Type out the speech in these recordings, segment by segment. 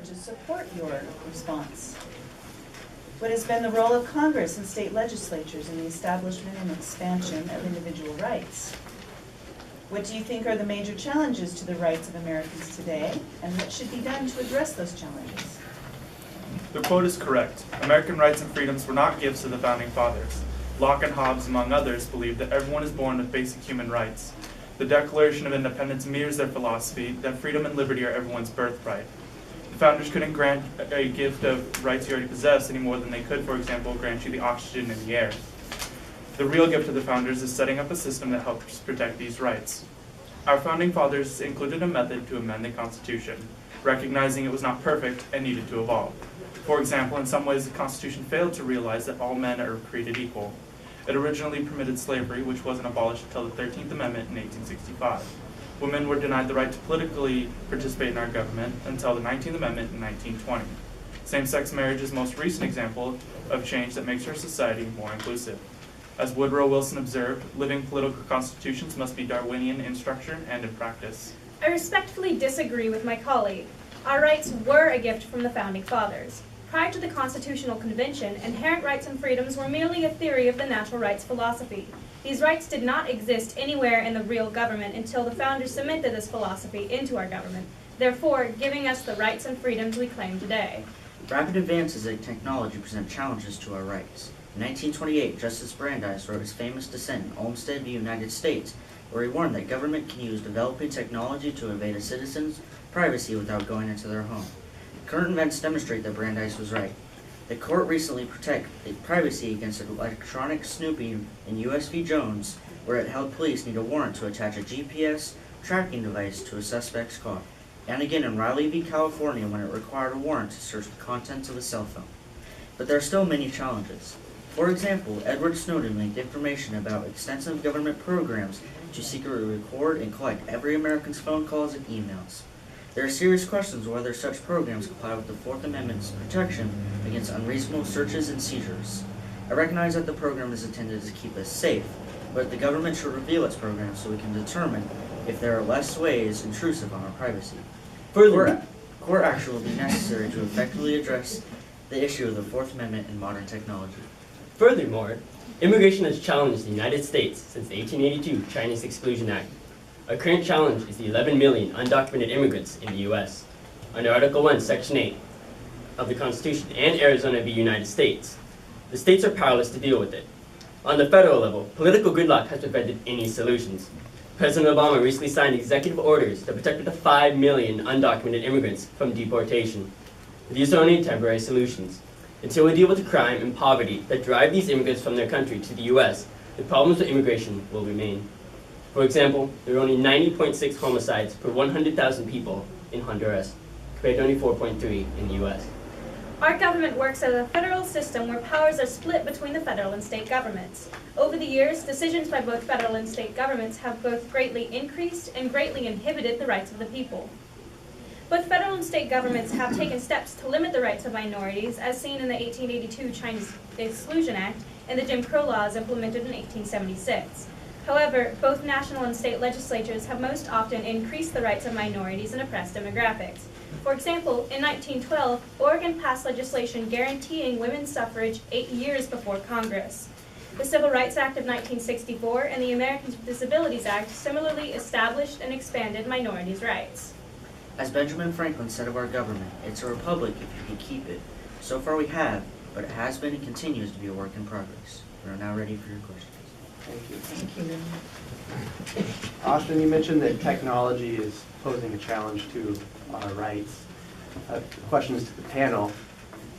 to support your response? What has been the role of Congress and state legislatures in the establishment and expansion of individual rights? What do you think are the major challenges to the rights of Americans today, and what should be done to address those challenges? The quote is correct. American rights and freedoms were not gifts of the Founding Fathers. Locke and Hobbes, among others, believed that everyone is born with basic human rights. The Declaration of Independence mirrors their philosophy that freedom and liberty are everyone's birthright. The founders couldn't grant a gift of rights you already possess any more than they could, for example, grant you the oxygen in the air. The real gift of the founders is setting up a system that helps protect these rights. Our Founding Fathers included a method to amend the Constitution, recognizing it was not perfect and needed to evolve. For example, in some ways the Constitution failed to realize that all men are created equal. It originally permitted slavery, which wasn't abolished until the 13th Amendment in 1865. Women were denied the right to politically participate in our government until the 19th Amendment in 1920. Same-sex marriage is the most recent example of change that makes our society more inclusive. As Woodrow Wilson observed, living political constitutions must be Darwinian in structure and in practice. I respectfully disagree with my colleague. Our rights were a gift from the Founding Fathers. Prior to the Constitutional Convention, inherent rights and freedoms were merely a theory of the natural rights philosophy. These rights did not exist anywhere in the real government until the Founders cemented this philosophy into our government, therefore giving us the rights and freedoms we claim today. Rapid advances in technology present challenges to our rights. In 1928, Justice Brandeis wrote his famous dissent in Olmsted v. United States, where he warned that government can use developing technology to invade a citizen's privacy without going into their home. Current events demonstrate that Brandeis was right. The court recently protected privacy against electronic snooping in U.S. v. Jones, where it held police need a warrant to attach a GPS tracking device to a suspect's car, and again in Riley v. California when it required a warrant to search the contents of a cell phone. But there are still many challenges. For example, Edward Snowden leaked information about extensive government programs to secretly record and collect every American's phone calls and emails. There are serious questions whether such programs comply with the Fourth Amendment's protection against unreasonable searches and seizures. I recognize that the program is intended to keep us safe, but the government should reveal its programs so we can determine if there are less ways intrusive on our privacy. Further, court action will be necessary to effectively address the issue of the Fourth Amendment in modern technology. Furthermore, immigration has challenged the United States since the 1882 Chinese Exclusion Act. Our current challenge is the 11 million undocumented immigrants in the U.S. Under Article 1, Section 8 of the Constitution and Arizona v. United States, the states are powerless to deal with it. On the federal level, political gridlock has prevented any solutions. President Obama recently signed executive orders that protected the 5 million undocumented immigrants from deportation. These are only temporary solutions. Until we deal with the crime and poverty that drive these immigrants from their country to the U.S., the problems with immigration will remain. For example, there are only 90.6 homicides per 100,000 people in Honduras, compared to only 4.3 in the U.S. Our government works as a federal system where powers are split between the federal and state governments. Over the years, decisions by both federal and state governments have both greatly increased and greatly inhibited the rights of the people. Both federal and state governments have taken steps to limit the rights of minorities, as seen in the 1882 Chinese Exclusion Act and the Jim Crow laws implemented in 1876. However, both national and state legislatures have most often increased the rights of minorities and oppressed demographics. For example, in 1912, Oregon passed legislation guaranteeing women's suffrage 8 years before Congress. The Civil Rights Act of 1964 and the Americans with Disabilities Act similarly established and expanded minorities' rights. As Benjamin Franklin said of our government, it's a republic if you can keep it. So far we have, but it has been and continues to be a work in progress. We are now ready for your questions. Thank you. Thank you. Austin, you mentioned that technology is posing a challenge to our rights. Questions to the panel.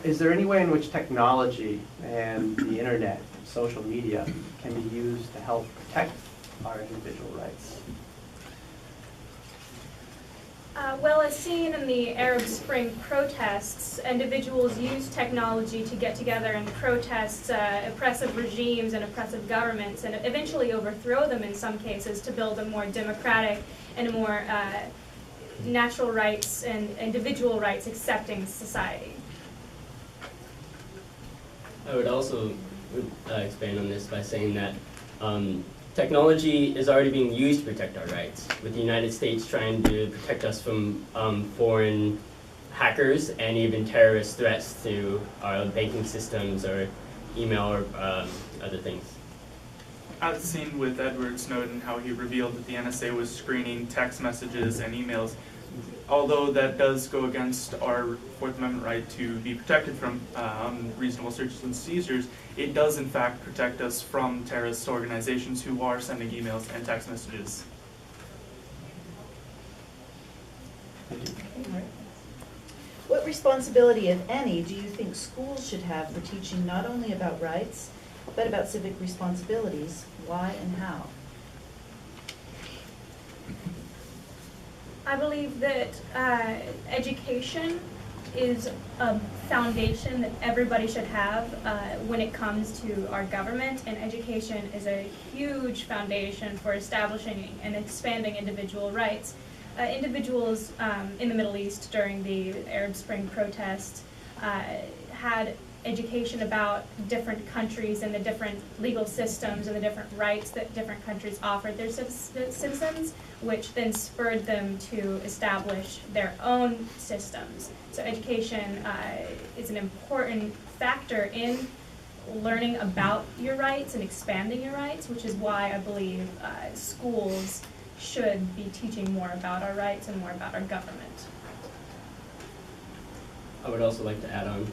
Is there any way in which technology and the internet, social media, can be used to help protect our individual rights? Well, as seen in the Arab Spring protests, individuals used technology to get together and protest oppressive regimes and oppressive governments, and eventually overthrow them in some cases to build a more democratic and a more natural rights and individual rights accepting society. I would also expand on this by saying that technology is already being used to protect our rights, with the United States trying to protect us from foreign hackers and even terrorist threats to our banking systems or email or other things. As seen with Edward Snowden, how he revealed that the NSA was screening text messages and emails, although that does go against our Fourth Amendment right to be protected from unreasonable searches and seizures, it does in fact protect us from terrorist organizations who are sending emails and text messages. What responsibility, if any, do you think schools should have for teaching not only about rights, but about civic responsibilities? Why and how? I believe that education is a foundation that everybody should have when it comes to our government, and education is a huge foundation for establishing and expanding individual rights. Individuals in the Middle East during the Arab Spring protests had education about different countries and the different legal systems and the different rights that different countries offered their citizens, which then spurred them to establish their own systems. So education is an important factor in learning about your rights and expanding your rights, which is why I believe schools should be teaching more about our rights and more about our government. I would also like to add on,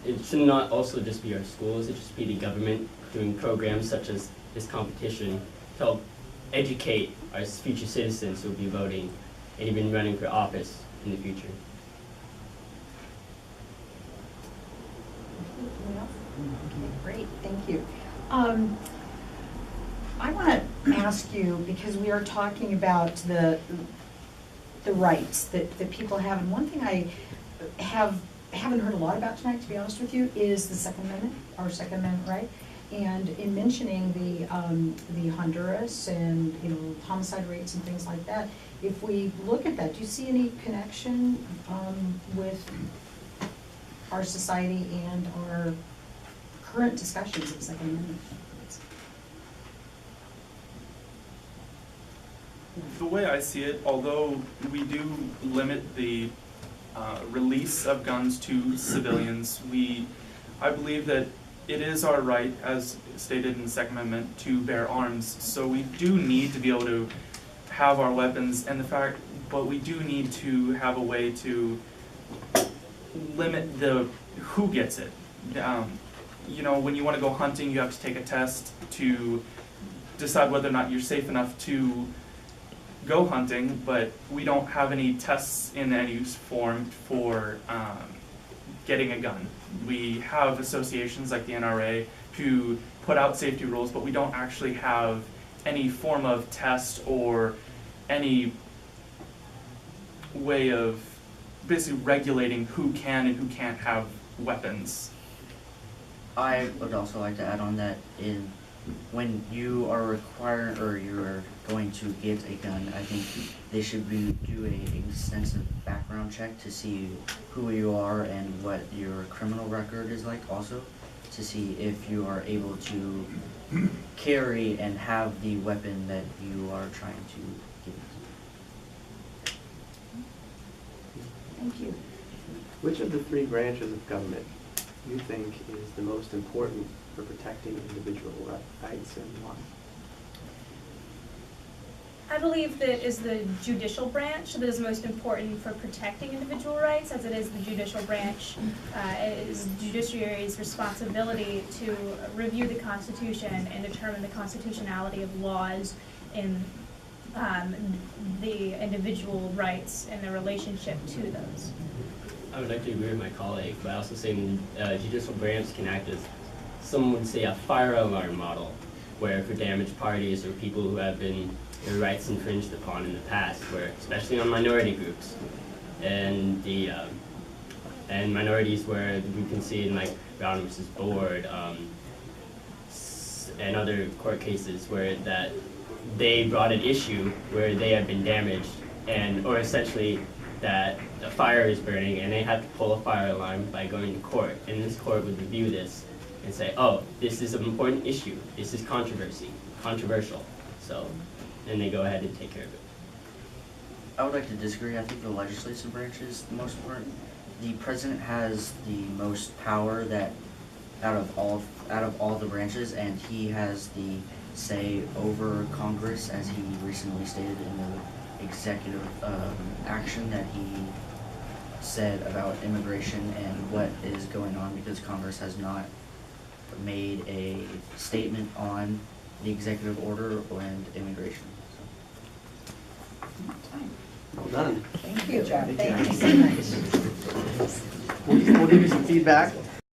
it should not also just be our schools, it should be the government doing programs such as this competition to help educate our future citizens who will be voting and even running for office in the future. Okay, great, thank you. I want to ask you, because we are talking about the rights that people have, and one thing I haven't heard a lot about tonight, to be honest with you, is the Second Amendment, our Second Amendment right. And in mentioning the Honduras and homicide rates and things like that, if we look at that, do you see any connection with our society and our current discussions of the Second Amendment? The way I see it, although we do limit the release of guns to civilians, I believe that it is our right, as stated in the Second Amendment, to bear arms. So we do need to be able to have our weapons, but we do need to have a way to limit who gets it. When you want to go hunting, you have to take a test to decide whether or not you're safe enough to go hunting, but we don't have any tests in any form for getting a gun. We have associations like the NRA who put out safety rules, but we don't actually have any form of test or any way of basically regulating who can and who can't have weapons. I would also like to add on that when you are required or you're going to get a gun, I think they should do an extensive background check to see who you are and what your criminal record is like also, to see if you are able to carry and have the weapon that you are trying to get. Thank you. Which of the three branches of government you think is the most important for protecting individual rights and why? I believe that is the judicial branch that is most important for protecting individual rights, as it is the judicial branch. It is the judiciary's responsibility to review the Constitution and determine the constitutionality of laws in the individual rights and their relationship to those. I would like to agree with my colleague, but I also say the judicial branch can act as, some would say, a fire alarm model, where for damaged parties or people who have been their rights infringed upon in the past, where especially on minority groups and and minorities, where we can see in like Brown versus Board and other court cases where that they brought an issue where they have been damaged or essentially that the fire is burning and they have to pull a fire alarm by going to court, and this court would review this and say, oh, this is an important issue, this is controversial, so then they go ahead and take care of it. I would like to disagree. I think the legislative branch is the most important. The president has the most power that out of all the branches, and he has the say over Congress, as he recently stated in the executive action that he said about immigration and what is going on, because Congress has not made a statement on the executive order and immigration. Well done. Thank you. Thank you. Thank you so much. We'll give you some feedback